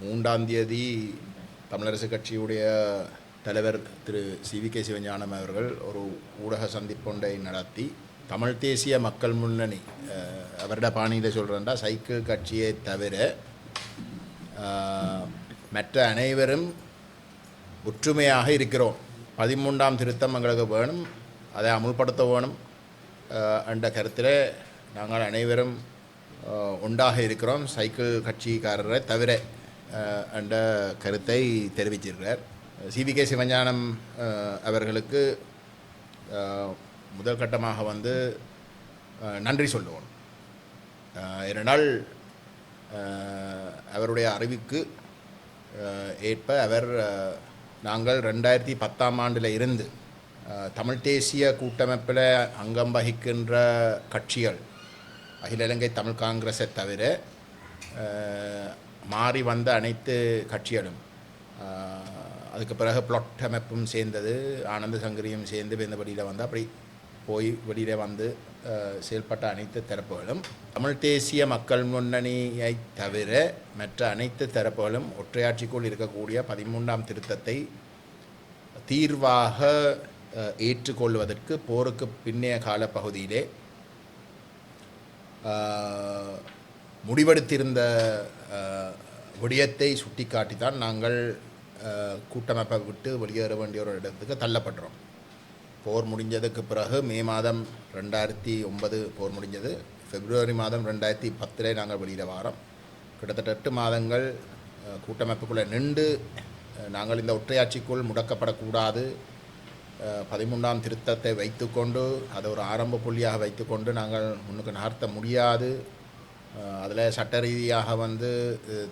3ஆம் தேதி தமிழரசு கட்சியுடைய தலைவர் திரு CVK சிவஞானம் அவர்கள் ஒரு ஊடக சந்திப்பொன்றை நடத்தி தமிழ் தேசிய மக்கள் முன்னணி அவருடைய பாணியில் சொல்கிறேன்டா சைக்கிள் கட்சியை தவிர மற்ற அனைவரும் ஒற்றுமையாக இருக்கிறோம். 13ஆம் திருத்தம் எங்களுக்கு வேணும், அதை அமுல்படுத்த வேணும் என்ற கருத்தில் நாங்கள் அனைவரும் ஒன்றாக இருக்கிறோம், சைக்கிள் கட்சிக்காரரை தவிர என்ற கருத்தை தெரிவிச்சிருக்கிறார். CVK சிவஞானம் அவர்களுக்கு முதல் கட்டமாக நன்றி சொல்லுவோம். ஏனென்றால் அவருடைய அறிவுக்கு ஏற்ப அவர் நாங்கள் 2010ஆம் ஆண்டில் இருந்து தமிழ் தேசிய கூட்டமைப்பில் அங்கம் வகிக்கின்ற கட்சிகள் அகில இலங்கை தமிழ் காங்கிரஸை தவிர மாறி வந்த அனைத்து கட்சிகளும் அதுக்கு பிறகு பிளாட் அமைப்பும் சேர்ந்தது, ஆனந்த சங்கரியும் சேர்ந்து இந்த வழியில் அப்படி போய் வெளியில் செயல்பட்ட அனைத்து தரப்புகளும் தமிழ் தேசிய மக்கள் முன்னணியை தவிர மற்ற அனைத்து தரப்புகளும் ஒற்றையாட்சிக்குள் இருக்கக்கூடிய 13ஆம் திருத்தத்தை தீர்வாக ஏற்றுக்கொள்வதற்கு போருக்கு பின்னைய காலப்பகுதியிலே முடிவெடுத்திருந்த விடயத்தை சுட்டிக்காட்டித்தான் நாங்கள் கூட்டமைப்பை விட்டு வெளியேற வேண்டிய ஒரு இடத்துக்கு தள்ளப்படுறோம். போர் முடிஞ்சதுக்கு பிறகு மே மாதம் 2009 போர் முடிஞ்சது, பிப்ரவரி மாதம் 2010 நாங்கள் வெளியில் வாரோம். கிட்டத்தட்ட 8 மாதங்கள் கூட்டமைப்புக்குள்ளே நின்று நாங்கள் இந்த ஒற்றையாட்சிக்குள் முடக்கப்படக்கூடாது, 13ஆம் திருத்தத்தை வைத்துக்கொண்டு அதை ஒரு ஆரம்ப புள்ளியாக வைத்துக்கொண்டு நாங்கள் முன்னுக்கு நகர்த்த முடியாது. அதில் சட்ட ரீதியாக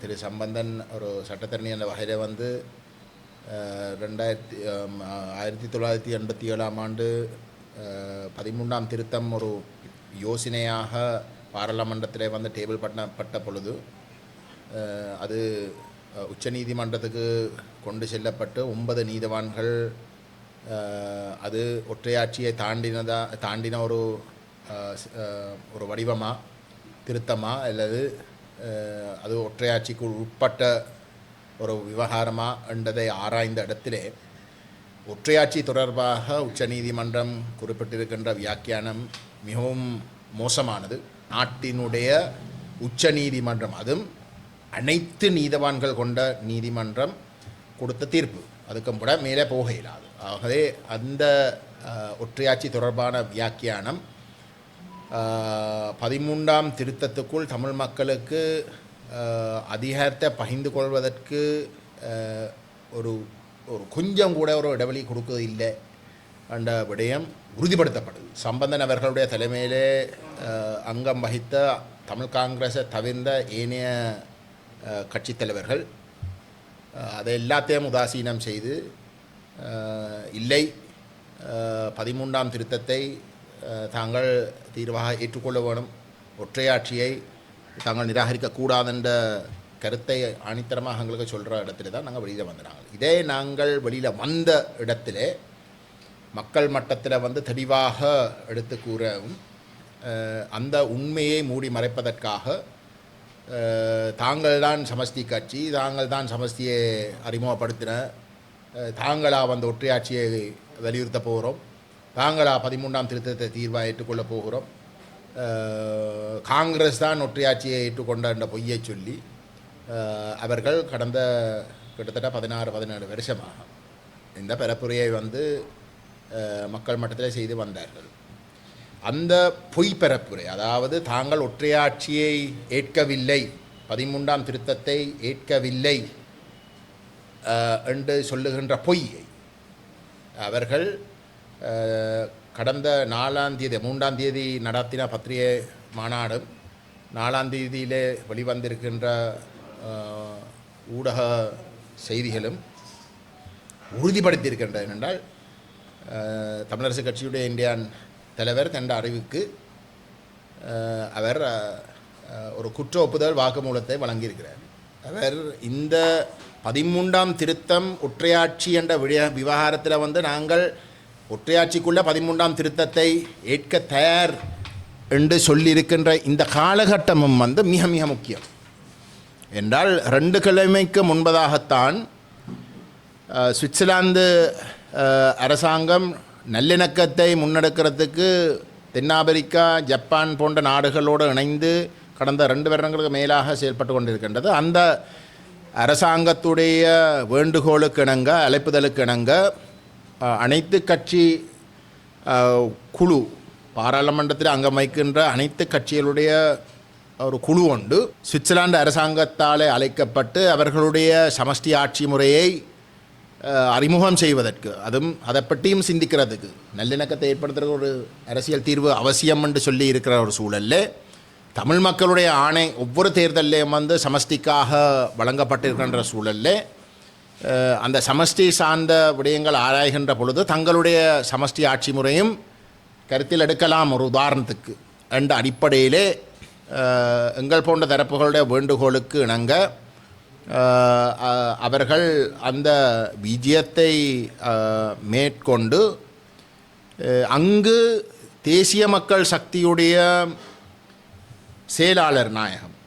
திரு சம்பந்தன் ஒரு சட்டத்தரணி என்ற வகையில் 1987ஆம் ஆண்டு 13ஆம் திருத்தம் ஒரு யோசனையாக பாராளுமன்றத்தில் டேபிள் பண்ணப்பட்ட பொழுது அது உச்சநீதிமன்றத்துக்கு கொண்டு செல்லப்பட்டு 9 நீதிவான்கள் அது ஒற்றையாட்சியை தாண்டின ஒரு வடிவமா திருத்தமா அல்லது அது ஒற்றையாட்சிக்கு உட்பட்ட ஒரு விவகாரமா என்றதை ஆராய்ந்த இடத்திலே ஒற்றையாட்சி தொடர்பாக உச்சநீதிமன்றம் குறிப்பிட்டிருக்கின்ற வியாக்கியானம் மிகவும் மோசமானது. நாட்டினுடைய உச்சநீதிமன்றம், அதுவும் அனைத்து நீதிவான்கள் கொண்ட நீதிமன்றம் கொடுத்த தீர்ப்பு, அதுக்கு கூட மேலே போக இயலாது. ஆகவே அந்த ஒற்றையாட்சி தொடர்பான வியாக்கியானம் 13ஆம் திருத்தத்துக்குள் தமிழ் மக்களுக்கு அதிகாரத்தை பகிர்ந்து கொள்வதற்கு ஒரு கொஞ்சம் கூட ஒரு இடைவெளி கொடுக்கிறது இல்லை என்ற விடயம் உறுதிப்படுத்தப்படுது. சம்பந்தன் அவர்களுடைய தலைமையிலே அங்கம் வகித்த தமிழ் காங்கிரஸை தவிர்ந்த ஏனைய கட்சித் தலைவர்கள் அதை எல்லாத்தையும் உதாசீனம் செய்து இல்லை 13ஆம் திருத்தத்தை தாங்கள் தீர்வாக ஏற்றுக்கொள்ள வேணும், ஒற்றையாட்சியை தாங்கள் நிராகரிக்கக்கூடாதுன்ற கருத்தை ஆணித்தரமாக எங்களுக்கு சொல்கிற இடத்துல தான் நாங்கள் வெளியில் வந்துடுறாங்க. இதே நாங்கள் வெளியில் வந்த இடத்துல மக்கள் மட்டத்தில் தெளிவாக எடுத்து கூறவும் அந்த உண்மையை மூடி மறைப்பதற்காக தாங்கள் தான் சமஷ்டி கட்சி, தாங்கள் தான் சமஷ்டியை அறிமுகப்படுத்தின, தாங்களாக ஒற்றையாட்சியை வலியுறுத்த போகிறோம், தாங்களாக 13ஆம் திருத்தத்தை தீர்வாக ஏற்றுக்கொள்ள போகிறோம், காங்கிரஸ் தான் ஒற்றையாட்சியை ஏற்றுக்கொண்ட என்ற பொய்யை சொல்லி அவர்கள் கடந்த கிட்டத்தட்ட 16-17 வருஷமாக இந்த பரப்புரையை மக்கள் மட்டத்தில் செய்து வந்தார்கள். அந்த பொய் பரப்புரை, அதாவது தாங்கள் ஒற்றையாட்சியை ஏற்கவில்லை, 13ஆம் திருத்தத்தை ஏற்கவில்லை என்று சொல்லுகின்ற பொய்யை அவர்கள் கடந்த 3ஆம் தேதி நடத்தின பத்திரிகை மாநாடும் 4ஆம் தேதியிலே வெளிவந்திருக்கின்ற ஊடக செய்திகளும் உறுதிப்படுத்தியிருக்கின்றன. என்றால் தமிழரசு கட்சியுடைய இந்தியான் தலைவர் தன் அறிவுக்கு அவர் ஒரு குற்ற ஒப்புதல் வாக்குமூலத்தை வழங்கியிருக்கிறார். அவர் இந்த 13ஆம் திருத்தம் ஒற்றையாட்சி என்ற விவகாரத்தில் நாங்கள் ஒற்றையாட்சிக்குள்ள 13ஆம் திருத்தத்தை ஏற்க தயார் என்று சொல்லியிருக்கின்ற இந்த காலகட்டமும் மிக மிக முக்கியம். என்றால் 2 கிழமைக்கு முன்பதாகத்தான் சுவிட்சர்லாந்து அரசாங்கம் நல்லிணக்கத்தை முன்னெடுக்கிறதுக்கு தென்னாப்பிரிக்கா ஜப்பான் போன்ற நாடுகளோடு இணைந்து கடந்த 2 வருடங்களுக்கு மேலாக செயல்பட்டு கொண்டிருக்கின்றது. அந்த அரசாங்கத்துடைய வேண்டுகோளுக்கு இணங்க, அழைப்புதலுக்கு இணங்க அனைத்து கட்சி குழு, பாராளுமன்றத்தில் அங்கம் வைக்கின்ற அனைத்து கட்சிகளுடைய ஒரு குழு உண்டு. சுவிட்சர்லாந்து அரசாங்கத்தால் அழைக்கப்பட்டு அவர்களுடைய சமஷ்டி ஆட்சி முறையை அறிமுகம் செய்வதற்கு, அதுவும் அதை பற்றியும் சிந்திக்கிறதுக்கு, நல்லிணக்கத்தை ஏற்படுத்துகிற ஒரு அரசியல் தீர்வு அவசியம் என்று சொல்லி இருக்கிற ஒரு சூழலில் தமிழ் மக்களுடைய ஆணை ஒவ்வொரு தேர்தலையும் வந்து சமஷ்டிக்காக வழங்கப்பட்டிருக்கின்ற சூழலில் அந்த சமஷ்டி சார்ந்த விடயங்கள் ஆராய்கின்ற பொழுது தங்களுடைய சமஷ்டி ஆட்சி முறையும் கருத்தில் எடுக்கலாம். ஒரு உதாரணத்துக்கு என்ற அடிப்படையிலே எங்கள் போன்ற தரப்புகளுடைய வேண்டுகோளுக்கு இணங்க அவர்கள் அந்த விஜயத்தை மேற்கொண்டு அங்கு தேசிய மக்கள் சக்தியுடைய செயலாளர் நாயகம்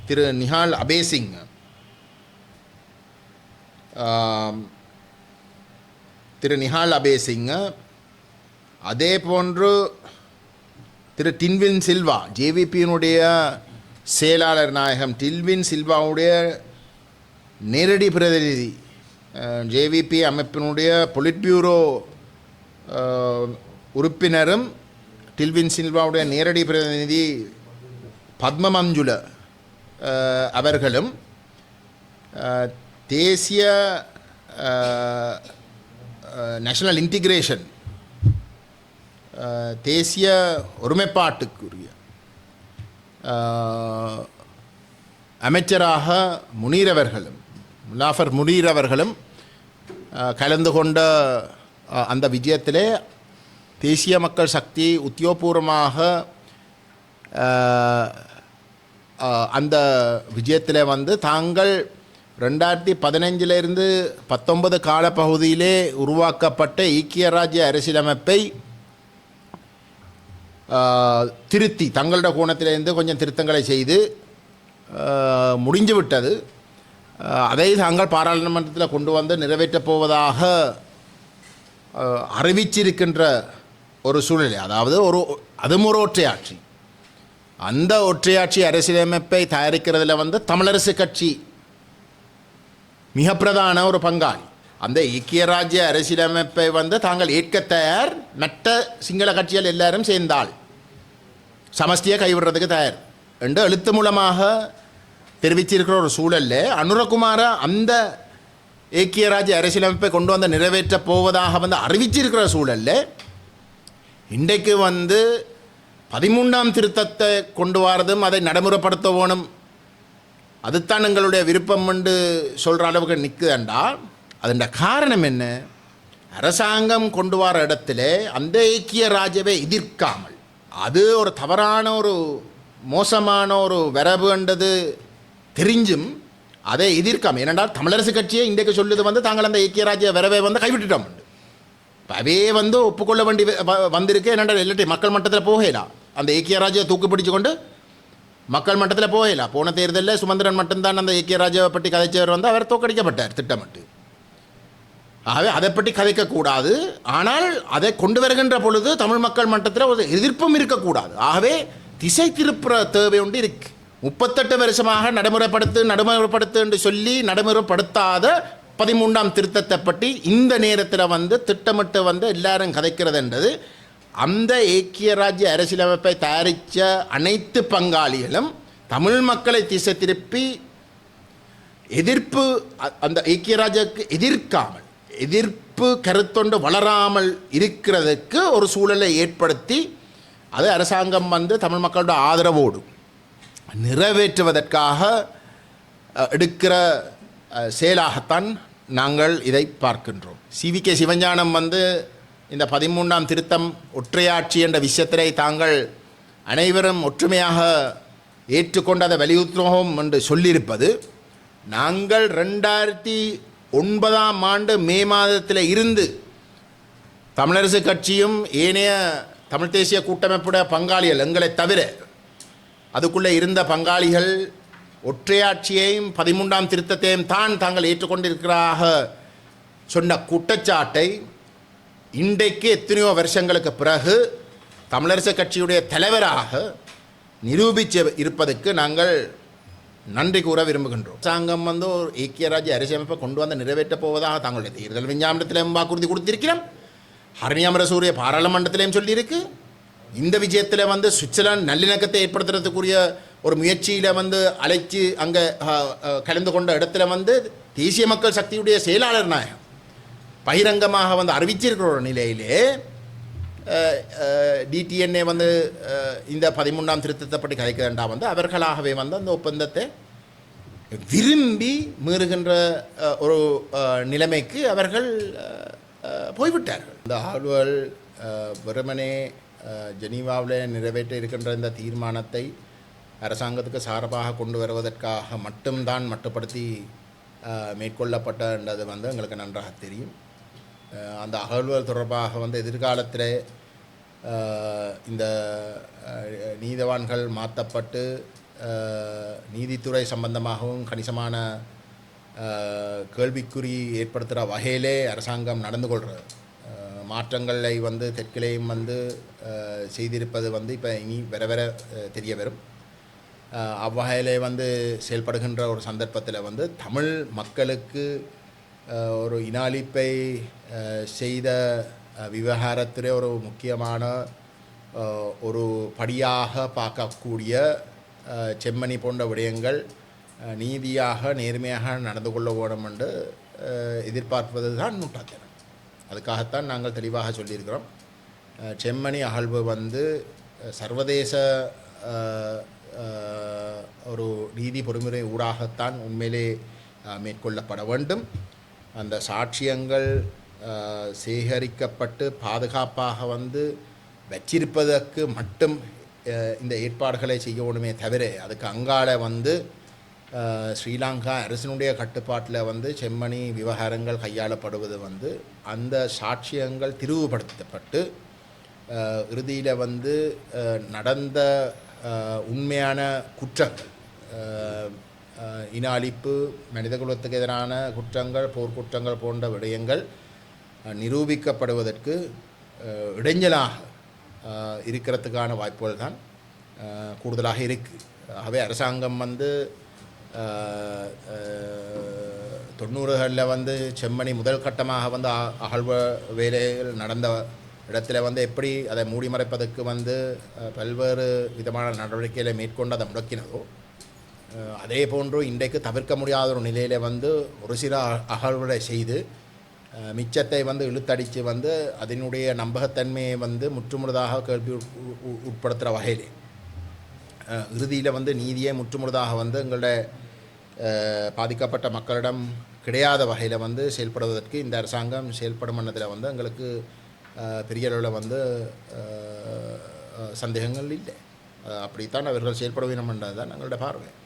திரு நிஹால் அபேசிங், அதே போன்று திரு டின்வின் சில்வா, ஜேவிபியினுடைய செயலாளர் நாயகம் டில்வின் சில்வாவுடைய நேரடி பிரதிநிதி, ஜேவிபி அமைப்பினுடைய பொலிட் பியூரோ உறுப்பினரும் டில்வின் சில்வாவுடைய நேரடி பிரதிநிதி பத்மமஞ்சுல அவர்களும் தேசிய நேஷனல் இன்டிகிரேஷன், தேசிய ஒருமைப்பாட்டுக்குரிய அமைச்சராக முனாஃபர் முனீர் அவர்களும் கலந்து கொண்ட அந்த விஜயத்திலே தேசிய மக்கள் சக்தி உத்தியோகபூர்வமாக அந்த விஜயத்தில் வந்து தாங்கள் 2015 19 காலப்பகுதியிலே உருவாக்கப்பட்ட ஐக்கிய ராஜ்ய அரசியலமைப்பை திருத்தி தங்களோட கோணத்திலிருந்து கொஞ்சம் திருத்தங்களை செய்து முடிஞ்சு விட்டது. அதை தாங்கள் பாராளுமன்றத்தில் கொண்டு வந்து நிறைவேற்றப் போவதாக அறிவிச்சிருக்கின்ற ஒரு சூழ்நிலை. அதாவது அதுவும் ஒரு ஒற்றையாட்சி. அந்த ஒற்றையாட்சி அரசியலமைப்பை தயாரிக்கிறதுல வந்து தமிழரசு கட்சி மிக பிரதான ஒரு பங்காளி. அந்த ஐக்கிய ராஜ்ய அரசியலமைப்பை வந்து தாங்கள் ஏற்க தயார், மற்ற சிங்கள கட்சிகள் எல்லாரும் சேர்ந்தால் சமஷ்டியை கைவிடுறதுக்கு தயார் என்று எழுத்து மூலமாக தெரிவிச்சிருக்கிற ஒரு சூழலில் அனுரகுமார அந்த ஐக்கிய ராஜ்ய அரசியலமைப்பை கொண்டு வந்து நிறைவேற்றப் போவதாக வந்து அறிவிச்சிருக்கிற சூழலில் இன்றைக்கு வந்து 13ஆம் திருத்தத்தை கொண்டு வரதும் அதை நடைமுறைப்படுத்த வேணும், அதுதான் எங்களுடைய விருப்பம் என்று சொல்கிற அளவுக்கு நிற்குதுண்டா. அதன் காரணம் என்ன? அரசாங்கம் கொண்டு வர இடத்துல அந்த ஐக்கிய ராஜ்யவை எதிர்க்காமல், அது ஒரு தவறான ஒரு மோசமான ஒரு வரவுன்றது தெரிஞ்சும் அதை எதிர்க்காமல், ஏனென்றால் தமிழரசு கட்சியை இன்றைக்கு சொல்லுது வந்து தாங்கள் அந்த ஐக்கிய ராஜ்ய வரவை வந்து கைவிட்டுட்டோம். அவே வந்து ஒப்புக்கொள்ள வேண்டி வந்திருக்கு. ஏனென்றால் எல்லாத்தையும் மக்கள் மட்டத்தில் போகலாம், அந்த ஐக்கிய ராஜ்யை தூக்கு பிடிச்சு கொண்டு மக்கள் மட்டத்தில் போகலாம். போன தேர்தலில் சுமந்திரன் மட்டும்தான் அந்த ஐக்கிய ராஜ்யாவை பற்றி கதைச்சவர் வந்து அவர் தோக்கடிக்கப்பட்டார் திட்டமிட்டு. ஆகவே அதை பற்றி கதைக்கக்கூடாது. ஆனால் அதை கொண்டு வருகின்ற பொழுது தமிழ் மக்கள் மட்டத்தில் ஒரு எதிர்ப்பும் இருக்கக்கூடாது. ஆகவே திசை திருப்புற தேவை ஒன்று இருக்கு. 38 வருஷமாக நடைமுறைப்படுத்து என்று சொல்லி நடைமுறைப்படுத்தாத 13ஆம் திருத்தத்தை பற்றி இந்த நேரத்தில் வந்து திட்டமிட்டு வந்து எல்லாரும் கதைக்கிறது என்றது அந்த ஐக்கிய ராஜ்ய அரசியலமைப்பை தயாரித்த அனைத்து பங்காளிகளும் தமிழ் மக்களை திசை திருப்பி எதிர்ப்பு, அந்த ஐக்கிய ராஜ்யக்கு எதிர்க்காமல், எதிர்ப்பு கருத்தொண்டு வளராமல் இருக்கிறதுக்கு ஒரு சூழலை ஏற்படுத்தி அது அரசாங்கம் வந்து தமிழ் மக்களோட ஆதரவோடு நிறைவேற்றுவதற்காக எடுக்கிற செயலாகத்தான் நாங்கள் இதை பார்க்கின்றோம். CVK சிவஞானம் வந்து இந்த 13ஆம் திருத்தம் ஒற்றையாட்சி என்ற விஷயத்திலே தாங்கள் அனைவரும் ஒற்றுமையாக ஏற்றுக்கொண்டு அதை வலியுறுத்துவோம் என்று சொல்லியிருப்பது, நாங்கள் 2009ஆம் ஆண்டு மே மாதத்தில் இருந்து தமிழரசு கட்சியும் ஏனைய தமிழ் தேசிய கூட்டமைப்புடைய பங்காளிகள் எங்களை தவிர அதுக்குள்ளே இருந்த பங்காளிகள் ஒற்றையாட்சியையும் 13ஆம் திருத்தத்தையும் தான் தாங்கள் ஏற்றுக்கொண்டிருக்கிறாக சொன்ன குற்றச்சாட்டை இன்றைக்கு எத்தனையோ வருஷங்களுக்கு பிறகு தமிழரசு கட்சியுடைய தலைவராக நிரூபித்து இருப்பதற்கு நாங்கள் நன்றி கூற விரும்புகின்றோம். அரசாங்கம் ஒரு ஐக்கிய ராஜ்ய அரசியமைப்பை கொண்டு வந்து நிறைவேற்றப் போவதாக தங்களுடைய தேர்தல் விஞ்ஞாபனத்திலும் வாக்குறுதி கொடுத்திருக்கிறோம். ஹரணி அமரசூரிய பாராளுமன்றத்திலையும் சொல்லியிருக்கு. இந்த விஜயத்தில் சுவிட்சர்லாந்து நல்லிணக்கத்தை ஏற்படுத்துறதுக்குரிய ஒரு முயற்சியில் அழைச்சி அங்கே கலந்து கொண்ட இடத்துல தேசிய மக்கள் சக்தியுடைய செயலாளர் நாயகம் பகிரங்கமாக அறிவிச்சிருக்கிற ஒரு நிலையிலே டிடிஎன்ஏ இந்த 13ஆம் திருத்தத்தை பற்றி கதைக்க வேண்டாம் அவர்களாகவே அந்த ஒப்பந்தத்தை விரும்பி மீறுகின்ற ஒரு நிலைமைக்கு அவர்கள் போய்விட்டார்கள். இந்த ஆளுவல் வெறுமனே ஜெனீவாவில் நிறைவேற்ற இருக்கின்ற இந்த தீர்மானத்தை அரசாங்கத்துக்கு சார்பாக கொண்டு வருவதற்காக மட்டும்தான் மட்டுப்படுத்தி மேற்கொள்ளப்பட்டது எங்களுக்கு நன்றாக தெரியும். அந்த அகழ்வுகள் தொடர்பாக எதிர்காலத்தில் இந்த நீதவான்கள் மாற்றப்பட்டு நீதித்துறை சம்பந்தமாகவும் கணிசமான கேள்விக்குறி ஏற்படுத்துகிற வகையிலே அரசாங்கம் நடந்து கொள்கிறது. மாற்றங்களை தெற்கிலேயும் செய்திருப்பது இப்போ இனி வர வர தெரிய வரும். அவ்வகையிலே செயல்படுகின்ற ஒரு சந்தர்ப்பத்தில் தமிழ் மக்களுக்கு ஒரு இனாளிப்பை செய்த விவகாரத்திலே ஒரு முக்கியமான ஒரு படியாக பார்க்கக்கூடிய செம்மணி போன்ற விடயங்கள் நீதியாக நேர்மையாக நடந்து கொள்ள வேண்டும் என்று எதிர்பார்ப்பது தான் முட்டாள்தனம். அதுக்காகத்தான் நாங்கள் தெளிவாக சொல்லியிருக்கிறோம். செம்மணி அகழ்வு சர்வதேச ஒரு நீதி பொறிமுறை ஊடாகத்தான் உண்மையிலே மேற்கொள்ளப்பட வேண்டும். அந்த சாட்சியங்கள் சேகரிக்கப்பட்டு பாதுகாப்பாக வச்சிருப்பதற்கு மட்டும் இந்த ஏற்பாடுகளை செய்யணுமே தவிர அதுக்கு அங்கால ஸ்ரீலங்கா அரசினுடைய கட்டுப்பாட்டில் செம்மணி விவகாரங்கள் கையாளப்படுவது அந்த சாட்சியங்கள் திரிவுபடுத்தப்பட்டு இறுதியில் நடந்த உண்மையான குற்றங்கள் இன அழிப்பு மனிதகுலத்துக்கு எதிரான குற்றங்கள் போர்க்குற்றங்கள் போன்ற விடயங்கள் நிரூபிக்கப்படுவதற்கு இடைஞ்சலாக இருக்கிறதுக்கான வாய்ப்புகள் தான் கூடுதலாக இருக்குது. ஆகவே அரசாங்கம் 90களில் செம்மணி முதல் கட்டமாக அகழ்வு வேலைகள் நடந்த இடத்துல எப்படி அதை மூடி மறைப்பதற்கு பல்வேறு விதமான நடவடிக்கைகளை மேற்கொண்டு அதை முடக்கினதோ அதே போன்று இன்றைக்கு தவிர்க்க முடியாத ஒரு நிலையில் ஒரு சில அகழ்வுகளை செய்து மிச்சத்தை இழுத்தடித்து அதனுடைய நம்பகத்தன்மையை முற்றுமுழுதாக கேள்வி உட்படுத்துகிற வகையிலே இறுதியில் நீதியை முற்றுமுழுதாக எங்களுடைய பாதிக்கப்பட்ட மக்களிடம் கிடையாத வகையில் செயல்படுவதற்கு இந்த அரசாங்கம் செயல்படும் எண்ணத்தில் எங்களுக்கு பெரிய அளவில் சந்தேகங்கள் இல்லை. அப்படித்தான் அவர்கள் செயல்பட வேண்டும் என்றது தான் எங்களுடைய பார்வை.